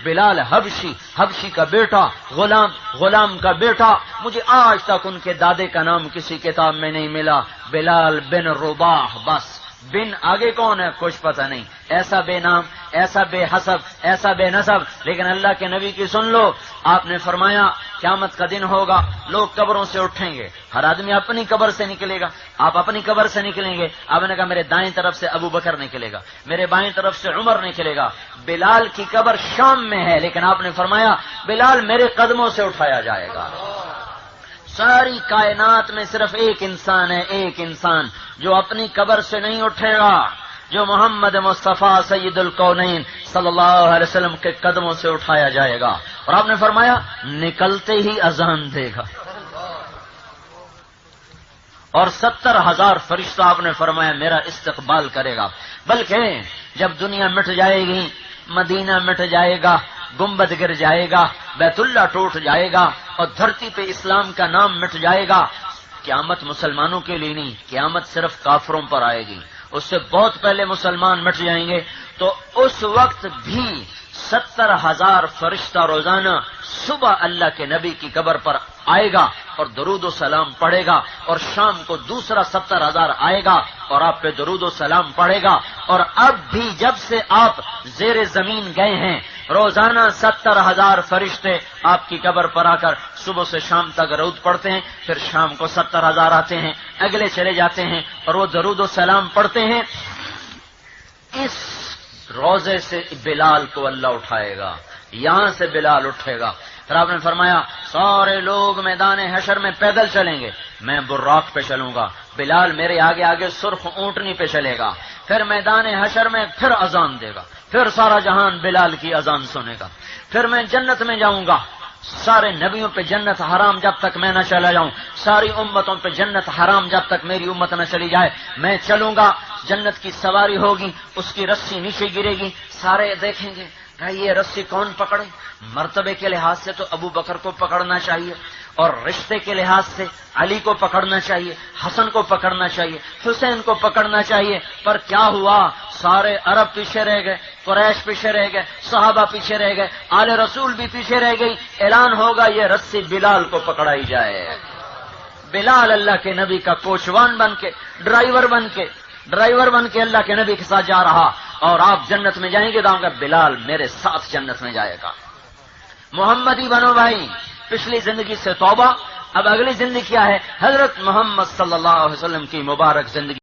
بلال حبشی کا بیٹا، غلام کا بیٹا، مجھے آج تک ان کے دادے کا نام کسی کتاب میں نہیں ملا، بلال بن رباح، بس بن آگے کون ہے کچھ پتہ نہیں، ایسا بے نام، ایسا بے حسب، ایسا بے نسب۔ لیکن اللہ کے نبی کی سن لو، آپ نے فرمایا قیامت کا دن ہوگا، لوگ قبروں سے اٹھیں گے، ہر آدمی اپنی قبر سے نکلے گا، آپ اپنی قبر سے نکلیں گے۔ آپ نے کہا میرے دائیں طرف سے ابو بکر نکلے گا، میرے بائیں طرف سے عمر نکلے گا، بلال کی قبر شام میں ہے، لیکن آپ نے فرمایا بلال میرے قدموں سے اٹھایا جائے گا۔ ساری کائنات میں صرف ایک انسان ہے، ایک انسان جو اپنی قبر سے نہیں اٹھے گا، جو محمد مصطفیٰ سید الکونین صلی اللہ علیہ وسلم کے قدموں سے اٹھایا جائے گا۔ اور آپ نے فرمایا نکلتے ہی اذان دے گا، اور 70,000 فرشتہ آپ نے فرمایا میرا استقبال کرے گا۔ بلکہ جب دنیا مٹ جائے گی، مدینہ مٹ جائے گا، گنبد گر جائے گا، بیت اللہ ٹوٹ جائے گا، اور دھرتی پہ اسلام کا نام مٹ جائے گا، قیامت مسلمانوں کے لیے نہیں، قیامت صرف کافروں پر آئے گی۔ اس سے بہت پہلے مسلمان مٹ جائیں گے، تو اس وقت بھی 70,000 فرشتہ روزانہ صبح اللہ کے نبی کی قبر پر آئے گا اور درود و سلام پڑھے گا، اور شام کو دوسرا 70,000 آئے گا اور آپ پہ درود و سلام پڑھے گا۔ اور اب بھی جب سے آپ زیر زمین گئے ہیں، روزانہ 70,000 فرشتے آپ کی قبر پر آ کر صبح سے شام تک درود پڑھتے ہیں، پھر شام کو 70,000 آتے ہیں، اگلے چلے جاتے ہیں اور وہ درود و سلام پڑھتے ہیں۔ اس روزے سے بلال کو اللہ اٹھائے گا، یہاں سے بلال اٹھے گا۔ پھر آپ نے فرمایا سارے لوگ میدان حشر میں پیدل چلیں گے، میں براق پہ چلوں گا، بلال میرے آگے آگے سرخ اونٹنی پہ چلے گا۔ پھر میدان حشر میں پھر اذان دے گا، پھر سارا جہان بلال کی اذان سنے گا۔ پھر میں جنت میں جاؤں گا، سارے نبیوں پہ جنت حرام جب تک میں نہ چلا جاؤں، ساری امتوں پہ جنت حرام جب تک میری امت نہ چلی جائے، میں چلوں گا، جنت کی سواری ہوگی، اس کی رسی نیچے گرے گی، سارے دیکھیں گے بھائی یہ رسی کون پکڑے؟ مرتبے کے لحاظ سے تو ابو بکر کو پکڑنا چاہیے، اور رشتے کے لحاظ سے علی کو پکڑنا چاہیے، حسن کو پکڑنا چاہیے، حسین کو پکڑنا چاہیے۔ پر کیا ہوا؟ سارے عرب پیچھے رہ گئے، قریش پیچھے رہ گئے، صحابہ پیچھے رہ گئے، آل رسول بھی پیچھے رہ گئی۔ اعلان ہوگا یہ رسی بلال کو پکڑائی جائے۔ بلال اللہ کے نبی کا کوچوان بن کے، ڈرائیور بن کے اللہ کے نبی کے ساتھ جا رہا، اور آپ جنت میں جائیں گے تو آپ کا بلال میرے ساتھ جنت میں جائے گا۔ محمدی بنو بھائی، پچھلی زندگی سے توبہ، اب اگلی زندگی کیا ہے؟ حضرت محمد صلی اللہ علیہ وسلم کی مبارک زندگی